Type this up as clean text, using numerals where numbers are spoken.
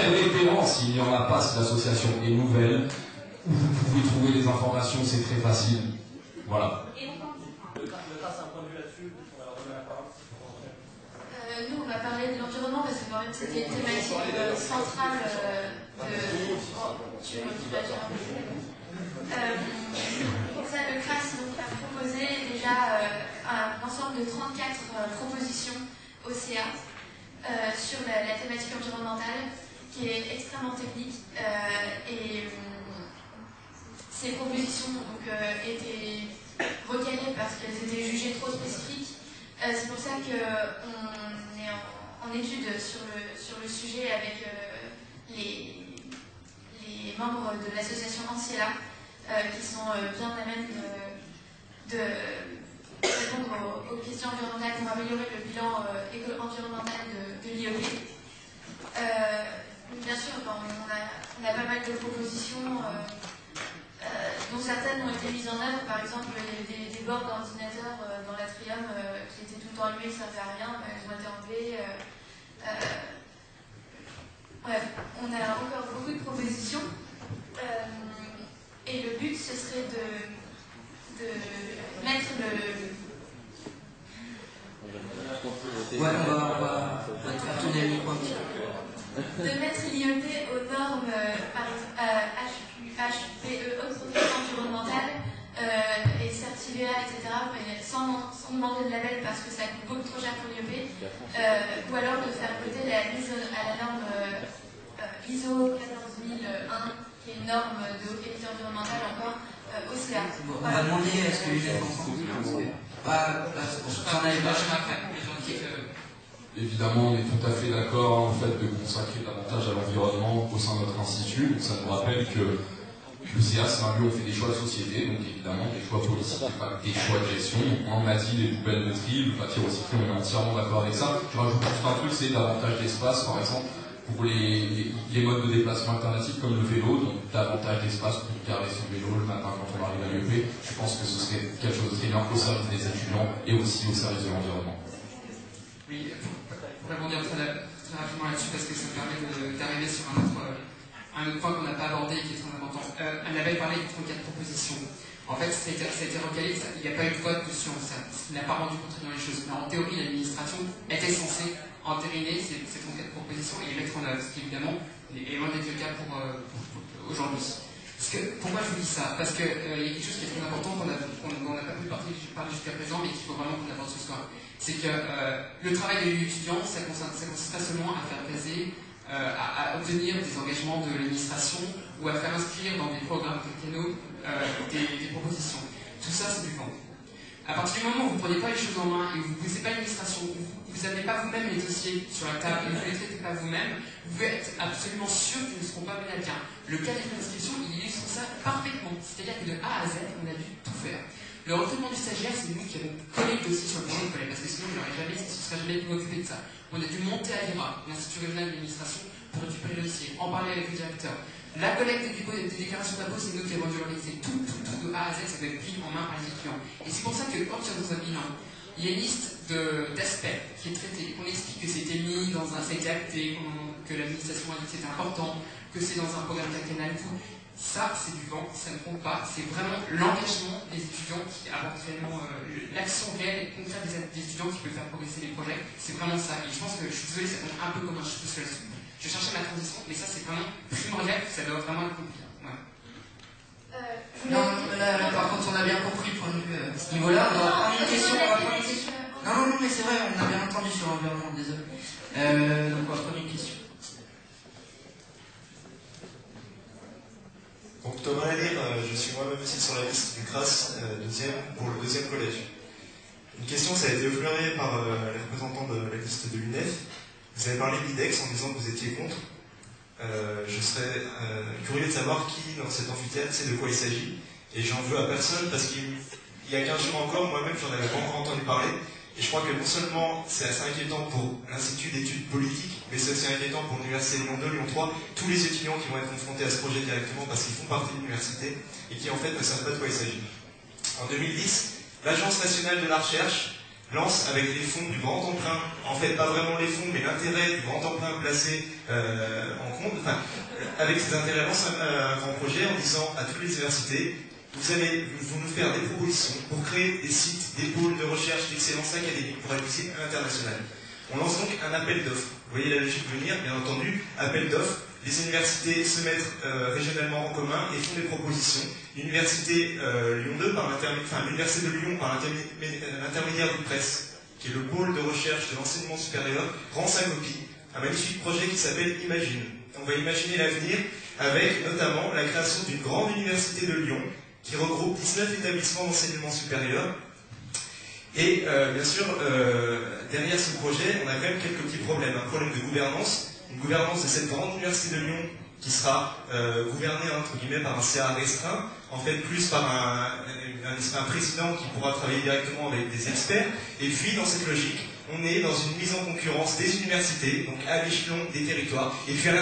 référents, s'il n'y en a pas, si l'association est nouvelle, où vous pouvez trouver des informations, c'est très facile. Voilà. Nous, on a parlé de l'environnement parce que quand même c'était une thématique centrale pour ça, le CRAS donc, a proposé déjà un ensemble de 34 propositions au CA sur la thématique environnementale qui est extrêmement technique et ces propositions donc, étaient recalées parce qu'elles étaient jugées trop spécifiques. C'est pour ça qu'on est en étude sur le sujet avec les membres de l'association Anciela qui sont bien à même de répondre aux questions environnementales pour améliorer le bilan environnemental de l'IEP. Bien sûr, on a pas mal de propositions dont certaines ont été mises en œuvre. Par exemple, des bords d'ordinateur dans l'Atrium qui étaient tout le temps allumés, ça ne servait à rien, elles ont été enlevées. Bref, on a encore beaucoup de propositions. Et le but, ce serait de mettre Ouais, on va faire tourner le micro un petit peu. De mettre l'IEP aux normes HPE, environnementales, et CertiVA, etc., mais sans demander de label parce que ça coûte beaucoup trop cher pour l'IEP, ou alors de faire voter la mise à la norme ISO 14001, qui est une norme de haute qualité environnementale encore au CA. Bon, on va demander à ce que les gens ensemble. J'en avais pas après. Évidemment, on est tout à fait d'accord en fait de consacrer davantage à l'environnement au sein de notre institut. Donc, ça nous rappelle que le CA, c'est un lieu où on fait des choix de société, donc évidemment des choix politiques et pas des choix de gestion. On a dit les poubelles de tri, le papier recyclé, on est entièrement d'accord avec ça. Je rajoute juste un truc, c'est davantage d'espace, par exemple, pour les modes de déplacement alternatifs comme le vélo, donc davantage d'espace pour garer son vélo le matin quand on arrive à l'UEP. Je pense que ce serait quelque chose de très bien au service des étudiants et aussi au service de l'environnement. Oui, pour rebondir très rapidement là-dessus, parce que ça me permet d'arriver sur un autre point qu'on n'a pas abordé et qui est très important. Elle avait parlé de 34 propositions. En fait, ça a été recalé, il n'y a pas eu de vote dessus, ça n'a pas rendu contraignant les choses. Mais en théorie, l'administration était censée entériner ces 34 propositions et les mettre en œuvre, ce qui évidemment est loin d'être le cas pour aujourd'hui. Pourquoi je vous dis ça? Parce qu'il y a quelque chose qui est très important qu'on n'a pas pu parler jusqu'à présent, mais qu'il faut vraiment qu'on aborde ce soir. C'est que le travail de l'étudiant, ça consiste pas seulement à faire baser, à obtenir des engagements de l'administration ou à faire inscrire dans des programmes quinquennaux des propositions. Tout ça, c'est du vent. À partir du moment où vous ne prenez pas les choses en main et où vous ne poussez pas l'administration, où vous n'avez pas vous-même les dossiers sur la table et vous ne les traitez pas vous-même, vous pouvez être absolument sûr qu'ils ne seront pas menés à bien. Le cas des inscriptions, il illustre ça parfaitement. C'est-à-dire que de A à Z, on a dû tout faire. Le recrutement du stagiaire, c'est nous qui avons collé le dossier sur le bureau de collègue, parce que sinon, il ne serait jamais pu m'occuper de ça. On a dû monter à l'IRA, l'Institut régional de l'administration, pour récupérer le dossier, en parler avec le directeur. La collecte des déclarations d'impôts, c'est nous qui avons dû organiser tout de A à Z, ça doit être pris en main par les étudiants. Et c'est pour ça que quand il y a dans un bilan, il y a une liste d'aspects qui est traitée, qu'on explique que c'était mis dans un CT acté, que l'administration a dit que c'était important, que c'est dans un programme quinquennal, tout. Ça, c'est du vent, ça ne compte pas. C'est vraiment l'engagement des étudiants qui apporte réellement l'action réelle et concrète des étudiants qui peut faire progresser les projets. C'est vraiment ça. Et je pense que, je suis désolé, ça tombe un peu comme un cheveu sur la soupe. Je cherchais ma transition, mais ça, c'est vraiment primordial, ça doit vraiment être compris. Ouais. Non, là, par contre, on a bien compris le point de vue à ce niveau-là. On va prendre une question. Non, mais c'est vrai, on a bien entendu sur l'environnement, désolé. Donc, on va prendre une question. Donc Thomas Lalire, je suis moi-même aussi sur la liste du CRAS pour le deuxième collège. Une question, ça a été effleuré par les représentants de la liste de l'UNEF. Vous avez parlé de l'IDEX en disant que vous étiez contre. Je serais curieux de savoir qui, dans cet amphithéâtre, sait de quoi il s'agit. Et j'en veux à personne parce qu'il y a 15 jours encore, moi-même, j'en avais pas encore entendu parler. Et je crois que non seulement c'est assez inquiétant pour l'Institut d'études politiques, mais c'est aussi inquiétant pour l'Université Lyon 2, Lyon 3, tous les étudiants qui vont être confrontés à ce projet directement parce qu'ils font partie de l'université et qui en fait ne savent pas de quoi il s'agit. En 2010, l'Agence nationale de la recherche lance avec les fonds du grand emprunt, en fait pas vraiment les fonds, mais l'intérêt du grand emprunt placé en compte, enfin, avec ces intérêts, lance un grand projet en disant à toutes les universités, vous allez nous faire des propositions pour créer des sites, des pôles de recherche d'excellence académique pour être visibles à l'international. On lance donc un appel d'offres. Vous voyez la logique venir, bien entendu, appel d'offres. Les universités se mettent régionalement en commun et font des propositions. L'université Lyon 2, l'université de Lyon, par l'intermédiaire du presse, qui est le pôle de recherche de l'enseignement supérieur, rend sa copie. Un magnifique projet qui s'appelle Imagine. On va imaginer l'avenir avec notamment la création d'une grande université de Lyon qui regroupe 19 établissements d'enseignement supérieur. Et bien sûr, derrière ce projet, on a quand même quelques petits problèmes. Un problème de gouvernance, une gouvernance de cette grande université de Lyon qui sera gouvernée entre guillemets par un CA restreint, en fait plus par un président qui pourra travailler directement avec des experts. Et puis dans cette logique, on est dans une mise en concurrence des universités, donc à l'échelon des territoires, et puis à